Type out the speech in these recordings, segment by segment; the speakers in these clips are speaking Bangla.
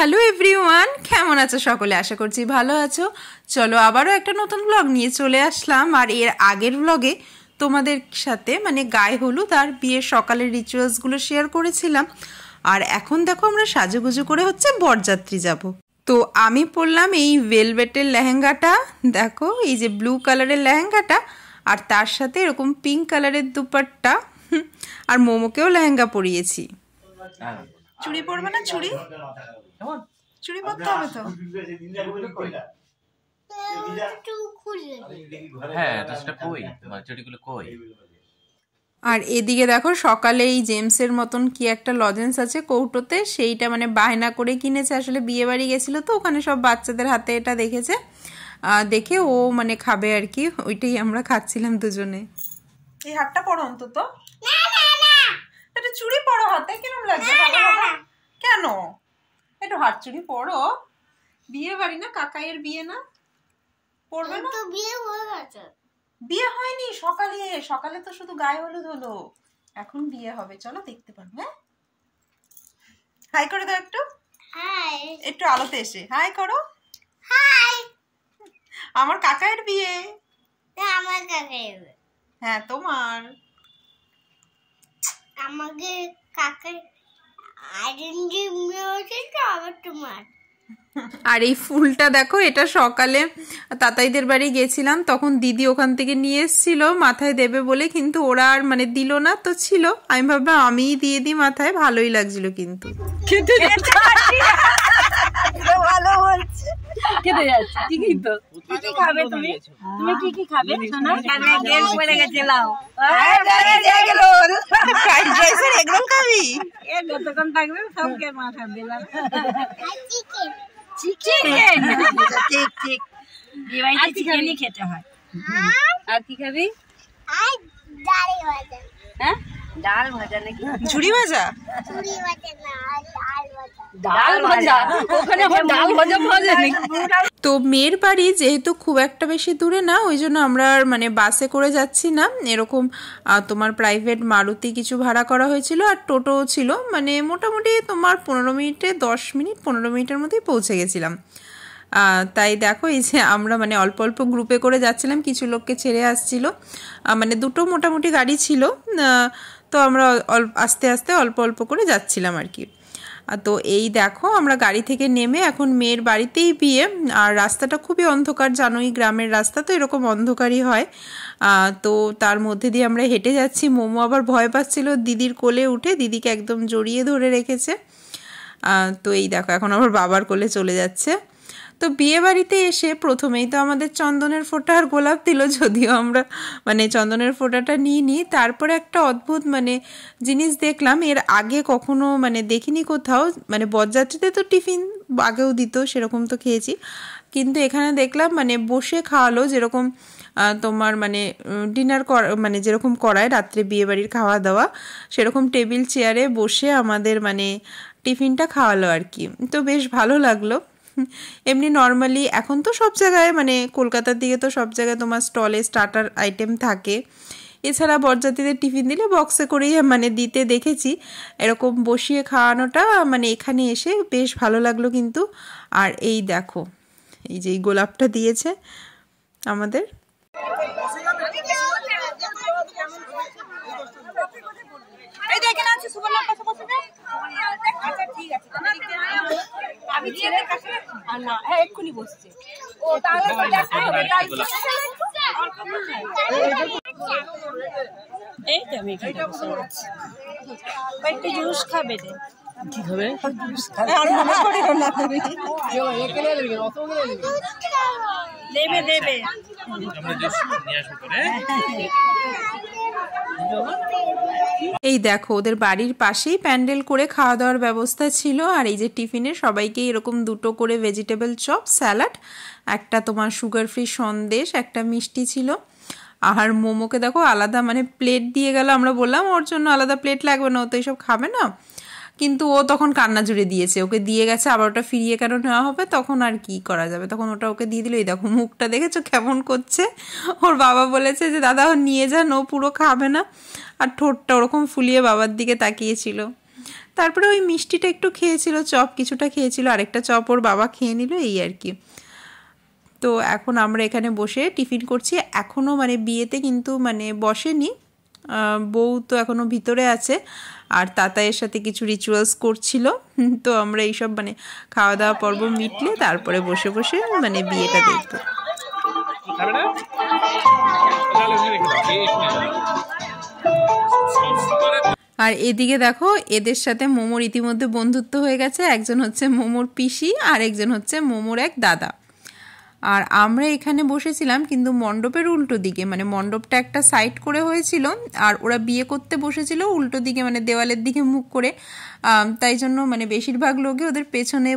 হ্যালো এভরিওয়ান, কেমন আছো সকলে? আশা করছি ভালো আছো। চলো আবারও একটা নতুন ব্লগ নিয়ে চলে আসলাম। আর এর আগের ব্লগে তোমাদের সাথে গায়ে হলুদ আর বিয়ের সকালের রিচুয়ালসগুলো শেয়ার করেছিলাম। আর এখন দেখো আমরা সাজুগুজু করে বরযাত্রী যাব। তো আমি পরলাম এই ভেলভেটের লেহেঙ্গাটা, দেখো এই যে ব্লু কালারের লেহেঙ্গাটা, আর তার সাথে এরকম পিঙ্ক কালারের দুপাট্টা, আর মোমোকেও লেহেঙ্গা পরিয়েছি। চুড়ি পরবে না? চুড়ি পরতে হবে তো। আর এদিকে দেখো সকালে এই জেমসের মতন কি একটা লজেন্স আছে কৌটোতে, সেইটা বায়না করে কিনেছে। আসলে বিয়ে বাড়ি গেছিল তো ওখানে সব বাচ্চাদের হাতে এটা দেখেছে, দেখে ও খাবে আর কি। ওইটাই আমরা খাচ্ছিলাম দুজনে। এই হাতটা পরো অন্তত, এটা চুড়ি পরো হাতে, কিরম লাগছে? কেন একটু হাত চুড়ি পরো, বিয়ে বাড়ি না, কাকাইয়ের বিয়ে না, পরবে না? বিয়ে হয়ে গেছে। বিয়ে হয়নি, সকালে তো শুধু গায়ে হলুদ হলো, এখন বিয়ে হবে। চলো দেখতে পারবো। হ্যাঁ, হাই করে দাও একটু। হাই, একটু আলোতে এসে হাই করো। হাই, আমার কাকাইয়ের বিয়ে। আমার কাকাইয়ের? হ্যাঁ তোমার। আমাকে কাকাই আর এই ফুলটা দেখো, এটা সকালে তাতাইদের বাড়ি গেছিলাম, তখন দিদি ওখান থেকে নিয়ে এসেছিল মাথায় দেবে বলে, কিন্তু ওরা আর দিল না, তো ছিল। আমি ভাবলাম আমিই দিয়ে দিই মাথায়, ভালোই লাগছিল। কিন্তু ভালো বলছে, খেতে যাচ্ছে ঠিকই তো। কি খাবে তুমি? তুমি কি খাবে? সোনা কানে গেল পড়ে গেছে, লাও এগরোল, ফ্রাইড রাইস আর এগরোল খাবি? এ যতক্ষণ থাকবে সবকে মাথা দিলাম। চিকেন ঠিক দিবাইতে চিকেনই খেতে হয়। আর কি খাবি? আর ডাল ভাজা। হ্যাঁ, ডাল ভাজা নাকি ঝুড়ি ভাজা? ঝুড়ি ভাজা না, ডাল ভাজা। ওখানে আবার ডাল ভাজা ভাজা নাকি? তো মেয়ের বাড়ি যেহেতু খুব একটা বেশি দূরে না, ওই জন্য আমরা আর বাসে করে যাচ্ছি না। এরকম তোমার প্রাইভেট মারুতি কিছু ভাড়া করা হয়েছিল, আর টোটো ছিল। মোটামুটি তোমার 15 মিনিটের মধ্যেই পৌঁছে গেছিলাম। তাই দেখো এই যে আমরা অল্প অল্প গ্রুপে করে যাচ্ছিলাম, কিছু লোককে ছেড়ে আসছিল। দুটো মোটামুটি গাড়ি ছিল, তো আমরা আস্তে আস্তে অল্প অল্প করে যাচ্ছিলাম আর কি। তো এই দেখো আমরা গাড়ি থেকে নেমে এখন মেয়ের বাড়িতেই বিয়ে। আর রাস্তাটা খুবই অন্ধকার, জানোই গ্রামের রাস্তা তো এরকম অন্ধকারই হয়। তো তার মধ্যে দিয়ে আমরা হেঁটে যাচ্ছি। মোমো আবার ভয় পাচ্ছিল দিদির কোলে উঠে, দিদিকে একদম জড়িয়ে ধরে রেখেছে। তো এই দেখো এখন আবার বাবার কোলে চলে যাচ্ছে। তো বিয়ে বাড়িতে এসে প্রথমেই তো আমাদের চন্দনের ফোঁটা আর গোলাপ দিল, যদিও আমরা চন্দনের ফোঁটাটা নিইনি। তারপরে একটা অদ্ভুত জিনিস দেখলাম, এর আগে কখনো দেখিনি কোথাও। বরযাত্রীতে তো টিফিন আগেও দিত, সেরকম তো খেয়েছি, কিন্তু এখানে দেখলাম বসে খাওয়ালো, যেরকম তোমার ডিনার যেরকম করায় রাত্রে বিয়ে বাড়ির খাওয়া দাওয়া, সেরকম টেবিল চেয়ারে বসে আমাদের টিফিনটা খাওয়ালো আর কি। তো বেশ ভালো লাগলো। এমনি নর্মালি এখন তো সব জায়গায় কলকাতার দিকে তো সব জায়গায় তোমার স্টলে স্টার্টার আইটেম থাকে, এছাড়া বরযাত্রীদের টিফিন দিলে বক্সে করেই দিতে দেখেছি। এরকম বসিয়ে খাওয়ানোটা এখানে এসে বেশ ভালো লাগলো কিন্তু। আর এই দেখো এই যে গোলাপটা দিয়েছে আমাদের। এই দেখেন আছে সুবর্ণার কাছে বসে দে। আচ্ছা ঠিক আছে, আমি ছেলের কাছে না, হ্যাঁ এক্ষুনি বসছে ও। তাহলে এই তো আমি এখানে বসে আছি। একটু জুস খাবে রে? কি খাবে? জুস খাবে। আর মনে করিও না তুমি, দেবে দেবে আমরা জুস নিয়ে আসব করে। এই দেখো ওদের বাড়ির পাশেই প্যান্ডেল করে খাওয়া দাওয়ার ব্যবস্থা ছিল। আর এই যে টিফিনে সবাইকে এরকম দুটো করে ভেজিটেবল চপ, স্যালাড, একটা তোমার সুগার ফ্রি সন্দেশ, একটা মিষ্টি ছিল। আর মোমোকে দেখো আলাদা প্লেট দিয়ে গেল। আমরা বললাম ওর জন্য আলাদা প্লেট লাগবে না, ও তো এইসব খাবে না, কিন্তু ও তখন কান্না জুড়ে দিয়েছে, ওকে দিয়ে গেছে, আবার ওটা ফিরিয়ে কেন নেওয়া হবে, তখন আর কি করা যাবে, তখন ওটা ওকে দিয়ে দিল। এই দেখো মুখটা দেখেছো কেমন করছে। ওর বাবা বলেছে যে দাদা ও নিয়ে যান, ও পুরো খাবে না, আর ঠোঁটটা ওরকম ফুলিয়ে বাবার দিকে তাকিয়েছিল। তারপরে ওই মিষ্টিটা একটু খেয়েছিল, চপ কিছুটা খেয়েছিল, আরেকটা চপ ওর বাবা খেয়ে নিল, এই আর কি। তো এখন আমরা এখানে বসে টিফিন করছি। এখনও মানে বিয়েতে কিন্তু মানে বসেনি, বউ তো এখনও ভিতরে আছে, আর তাতায়ের সাথে কিছু রিচুয়ালস করছিল। তো আমরা এইসব মানে খাওয়া দাওয়া পর্ব মিটলে তারপরে বসে বসে মানে বিয়েটা দেখব। আর এদিকে দেখো এদের সাথে মোমোর ইতিমধ্যে বন্ধুত্ব হয়ে গেছে। একজন হচ্ছে মোমোর পিসি আর একজন হচ্ছে মোমোর এক দাদা। আর আমরা এখানে বসেছিলাম কিন্তু মণ্ডপের উল্টো দিকে, মানে মণ্ডপটা একটা সাইড করে হয়েছিল আর ওরা বিয়ে করতে বসেছিল উল্টো দিকে, মানে দেওয়ালের দিকে মুখ করে। তাই জন্য মানে বেশিরভাগ লোকে ওদের পেছনে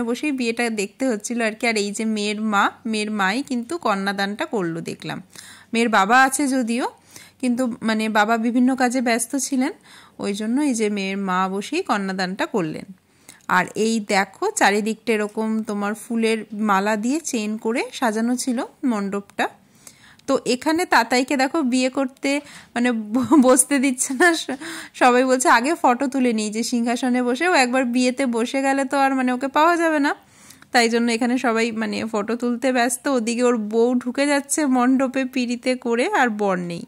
বসেই বিয়েটা দেখতে হচ্ছিল আর কি। আর এই যে মেয়ের মাই কিন্তু কন্যাদানটা করলো দেখলাম। মেয়ের বাবা আছে যদিও, কিন্তু মানে বাবা বিভিন্ন কাজে ব্যস্ত ছিলেন, ওই জন্য এই যে মেয়ের মা বসেই কন্যাদানটা করলেন। আর এই দেখো চারিদিকটা এরকম তোমার ফুলের মালা দিয়ে চেন করে সাজানো ছিল মণ্ডপটা। তো এখানে তাতাইকে দেখো বিয়ে করতে মানে বসতে দিচ্ছে না, সবাই বলছে আগে ফটো তুলে নিই, যে সিংহাসনে বসে ও একবার বিয়েতে বসে গেলে তো আর মানে ওকে পাওয়া যাবে না, তাই জন্য এখানে সবাই মানে ফটো তুলতে ব্যস্ত। ওদিকে ওর বউ ঢুকে যাচ্ছে মণ্ডপে পিড়িতে করে, আর বর নেই।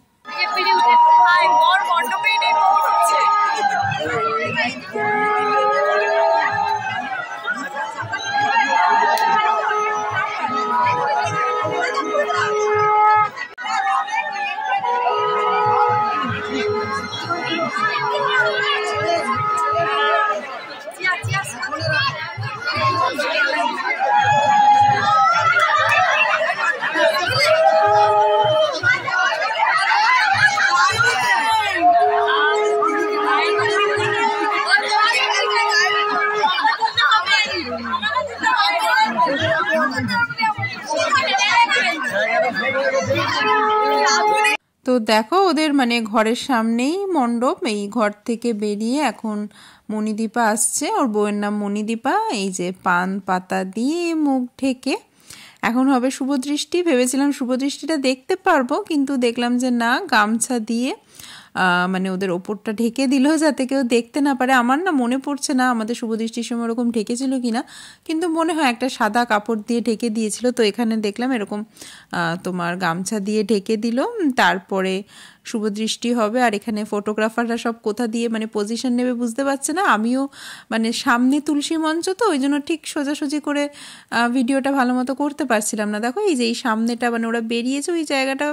তো দেখো ওদের মানে ঘরের সামনেই মণ্ডপ, এই ঘর থেকে বেরিয়ে এখন মণিদীপা আসছে, ওর বউয়ের নাম মণিদীপা। এই যে পান পাতা দিয়ে মুখ ঢেকে এখন হবে শুভদৃষ্টি। ভেবেছিলাম শুভদৃষ্টিটা দেখতে পারবো, কিন্তু দেখলাম যে না, গামছা দিয়ে মানে ওদের ওপরটা ঢেকে দিল যাতে কেউ দেখতে না পারে। আমার না মনে পড়ছে না আমাদের শুভদৃষ্টির সময় ওরকম ঢেকেছিল কিনা, কিন্তু মনে হয় একটা সাদা কাপড় দিয়ে ঢেকে দিয়েছিল। তো এখানে দেখলাম এরকম তোমার গামছা দিয়ে ঢেকে দিল, তারপরে শুভদৃষ্টি হবে। আর এখানে ফটোগ্রাফাররা সব কোথা দিয়ে মানে পজিশন নেবে বুঝতে পারছে না। আমিও মানে সামনে তুলসী মঞ্চ, তো ওই জন্য ঠিক সোজাসুজি করে ভিডিওটা ভালো মতো করতে পারছিলাম না। দেখো এই যে এই সামনেটা মানে ওরা বেরিয়েছে, ওই জায়গাটা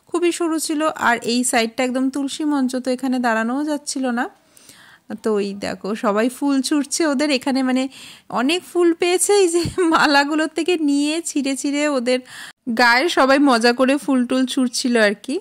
খুবই সরু ছিল, আর এই সাইডটা একদম তুলসী মঞ্চ, তো এখানে দাঁড়ানোও যাচ্ছিল না। তো ওই দেখো সবাই ফুল ছুটছে ওদের এখানে, মানে অনেক ফুল পেয়েছে, এই যে মালাগুলোর থেকে নিয়ে ছিঁড়ে ছিঁড়ে ওদের গায়ে সবাই মজা করে ফুল টুল ছুটছিল আর কি।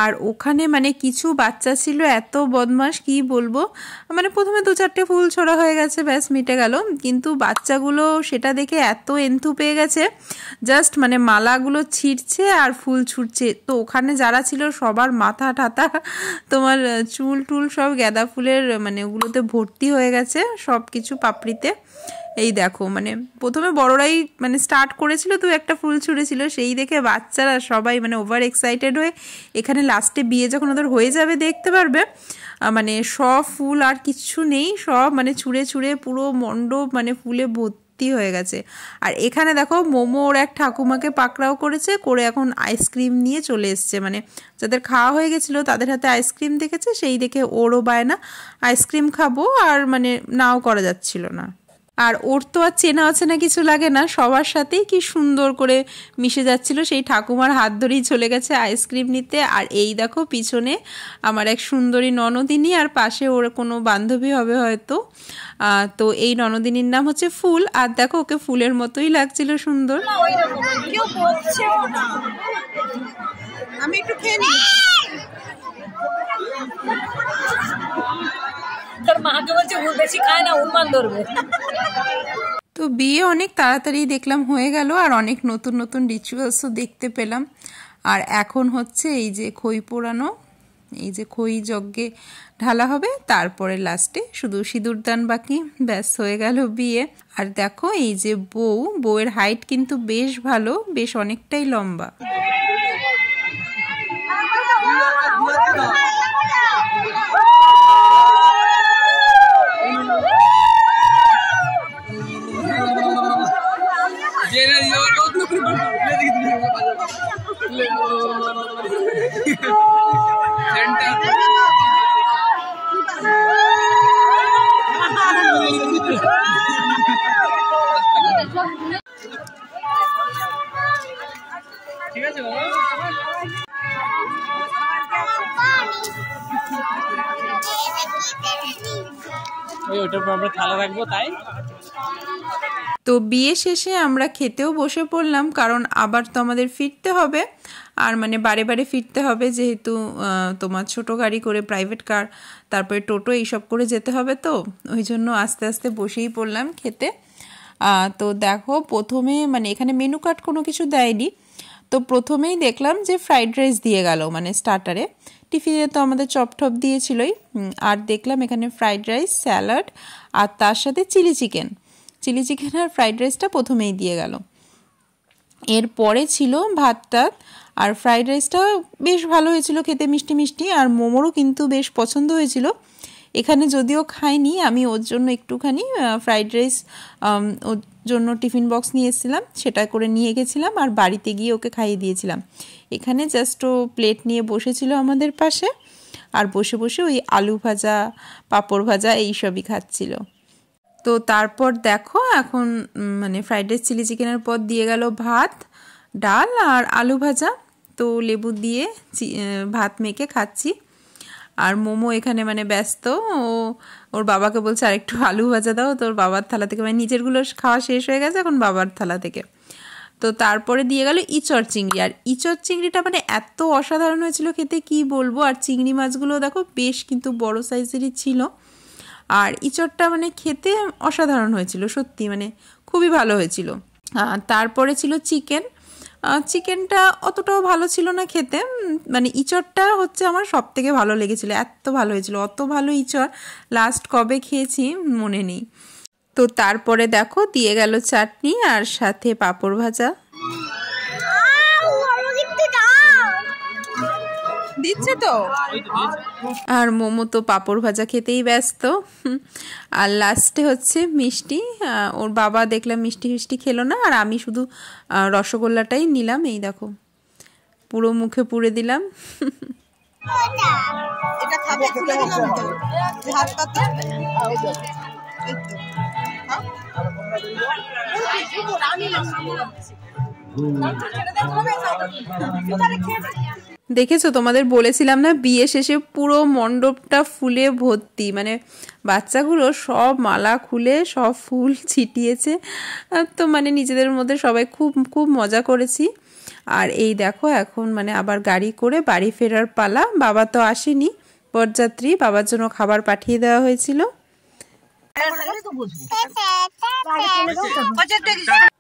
আর ওখানে মানে কিছু বাচ্চা ছিল এত বদমাশ, কি বলবো, মানে প্রথমে 2-4টে ফুল ছোড়া হয়ে গেছে, ব্যাস মিটে গেল। কিন্তু বাচ্চাগুলো সেটা দেখে এত এন্থু পেয়ে গেছে, জাস্ট মানে মালাগুলো ছিঁড়ছে আর ফুল ছুটছে। তো ওখানে যারা ছিল সবার মাথা ঠাতা তোমার চুল টুল সব গাঁদা ফুলের মানে ওগুলোতে ভর্তি হয়ে গেছে, সব কিছু পাপড়িতে। এই দেখো মানে প্রথমে বড়রাই মানে স্টার্ট করেছিল, তো একটা ফুল ছুঁড়েছিল, সেই দেখে বাচ্চারা সবাই মানে ওভার এক্সাইটেড হয়ে এখানে লাস্টে বিয়ে যখন ওদের হয়ে যাবে দেখতে পারবে মানে সব ফুল আর কিচ্ছু নেই, সব মানে ছুঁড়ে ছুঁড়ে পুরো মণ্ডপ মানে ফুলে ভর্তি হয়ে গেছে। আর এখানে দেখো মোমো ওর এক ঠাকুমাকে পাকড়াও করেছে, করে এখন আইসক্রিম নিয়ে চলে এসছে, মানে যাদের খাওয়া হয়ে গেছিলো তাদের হাতে আইসক্রিম দেখেছে, সেই দেখে ওরও বায়না আইসক্রিম খাবো, আর মানে নাও করা যাচ্ছিল না। আর ওর তো আর চেনা অচেনা কিছু লাগে না, সবার সাথেই কি সুন্দর করে মিশে যাচ্ছিল, সেই ঠাকুমার হাত ধরেই চলে গেছে আইসক্রিম নিতে। আর এই দেখো পিছনে আমার এক সুন্দরী ননদিনী, আর পাশে ওর কোনো বান্ধবী হবে হয়তো। তো এই ননদিনীর নাম হচ্ছে ফুল, আর দেখো ওকে ফুলের মতোই লাগছিল সুন্দর। আমি একটু খেয়ে নিই। তো বিয়ে অনেক তাড়াতাড়ি দেখলাম হয়ে গেল, আর অনেক নতুন নতুন রিচুয়ালসও দেখতে পেলাম। আর এখন হচ্ছে এই যে খই পোড়ানো, এই যে খই যজ্ঞে ঢালা হবে, তারপরে লাস্টে শুধু সিঁদুরদান বাকি, ব্যাস হয়ে গেল বিয়ে। আর দেখো এই যে বউয়ের হাইট কিন্তু বেশ ভালো, বেশ অনেকটাই লম্বা। ঠিক আছে ওটার পর আমরা থালা রাখবো তাই। তো বিয়ে শেষে আমরা খেতেও বসে পড়লাম, কারণ আবার তো আমাদের ফিরতে হবে, আর মানে বারে বারে ফিরতে হবে, যেহেতু তোমার ছোট গাড়ি করে, প্রাইভেট কার, তারপরে টোটো এইসব করে যেতে হবে, তো ওই জন্য আস্তে আস্তে বসেই পড়লাম খেতে। তো দেখো প্রথমে মানে এখানে মেনু কার্ড কোনো কিছু দেয়নি, তো প্রথমেই দেখলাম যে ফ্রাইড রাইস দিয়ে গেল মানে স্টার্টারে। টিফিনে তো আমাদের চপ টপ দিয়েছিলই, আর দেখলাম এখানে ফ্রাইড রাইস, স্যালাড, আর তার সাথে চিলি চিকেন আর ফ্রাইড রাইসটা প্রথমেই দিয়ে গেল। এরপরে ছিল ভাতটা, আর ফ্রাইড রাইসটা বেশ ভালো হয়েছিল খেতে, মিষ্টি মিষ্টি, আর মোমোরও কিন্তু বেশ পছন্দ হয়েছিল। এখানে যদিও খাইনি, আমি ওর জন্য একটুখানি ফ্রাইড রাইস ওর জন্য টিফিন বক্স নিয়ে এসেছিলাম, সেটা করে নিয়ে গেছিলাম, আর বাড়িতে গিয়ে ওকে খাইয়ে দিয়েছিলাম। এখানে জাস্ট ও প্লেট নিয়ে বসেছিল আমাদের পাশে, আর বসে বসে ওই আলু ভাজা, পাঁপড় ভাজা এইসবই খাচ্ছিল। তো তারপর দেখো এখন মানে ফ্রাইড রাইস, চিলি চিকেনের পর দিয়ে গেল ভাত, ডাল আর আলু ভাজা। তো লেবু দিয়ে ভাত মেখে খাচ্ছি, আর মোমো এখানে মানে ব্যস্ত, ওর বাবাকে বলছে আর একটু আলু ভাজা দাও, তোর বাবার থালা থেকে, মানে নিজেরগুলো খাওয়া শেষ হয়ে গেছে, এখন বাবার থালা থেকে। তো তারপরে দিয়ে গেল ইচড় চিংড়ি, আর ইচড় চিংড়িটা মানে এত অসাধারণ হয়েছিল খেতে, কি বলবো। আর চিংড়ি মাছগুলো দেখো বেশ কিন্তু বড় সাইজেরই ছিল, আর ইচড়টা মানে খেতে অসাধারণ হয়েছিল সত্যি, মানে খুবই ভালো হয়েছিল। তারপরে ছিল চিকেনটা অতটাও ভালো ছিল না খেতে, মানে ইচড়টা হচ্ছে আমার সব থেকে ভালো লেগেছিল, এত ভালো হয়েছিল, অত ভালো ইচড় লাস্ট কবে খেয়েছি মনে নেই। তো তারপরে দেখো দিয়ে গেল চাটনি আর সাথে পাঁপড় ভাজা দিচ্ছে তো, আর মোমো তো পাঁপড় ভাজা খেতেই ব্যস্ত। আর লাস্টে হচ্ছে মিষ্টি, ওর বাবা দেখলাম মিষ্টি খেলো না, আর আমি শুধু রসগোল্লাটাই নিলাম, এই দেখো পুরো মুখে পুড়ে দিলাম। এটা খাবে, খুলে দিলাম তো হাত পাতা, দেখেছো, তোমাদের বলেছিলাম না বিয়ে শেষে পুরো মণ্ডপটা ফুলে ভর্তি, মানে বাচ্চাগুলো সব মালা খুলে সব ফুল ছিটিয়েছে, তো মানে নিজেদের মধ্যে সবাই খুব মজা করেছি। আর এই দেখো এখন মানে আবার গাড়ি করে বাড়ি ফেরার পালা, বাবা তো আসেনি, বরযাত্রী, বাবার জন্য খাবার পাঠিয়ে দেওয়া হয়েছিল।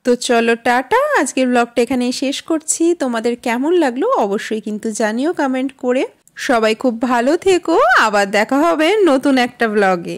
তো চলো টাটা, আজকের ব্লগটা এখানে শেষ করছি। তোমাদের কেমন লাগলো অবশ্যই কিন্তু জানিও কমেন্ট করে। সবাই খুব ভালো থেকো, আবার দেখা হবে নতুন একটা ব্লগে।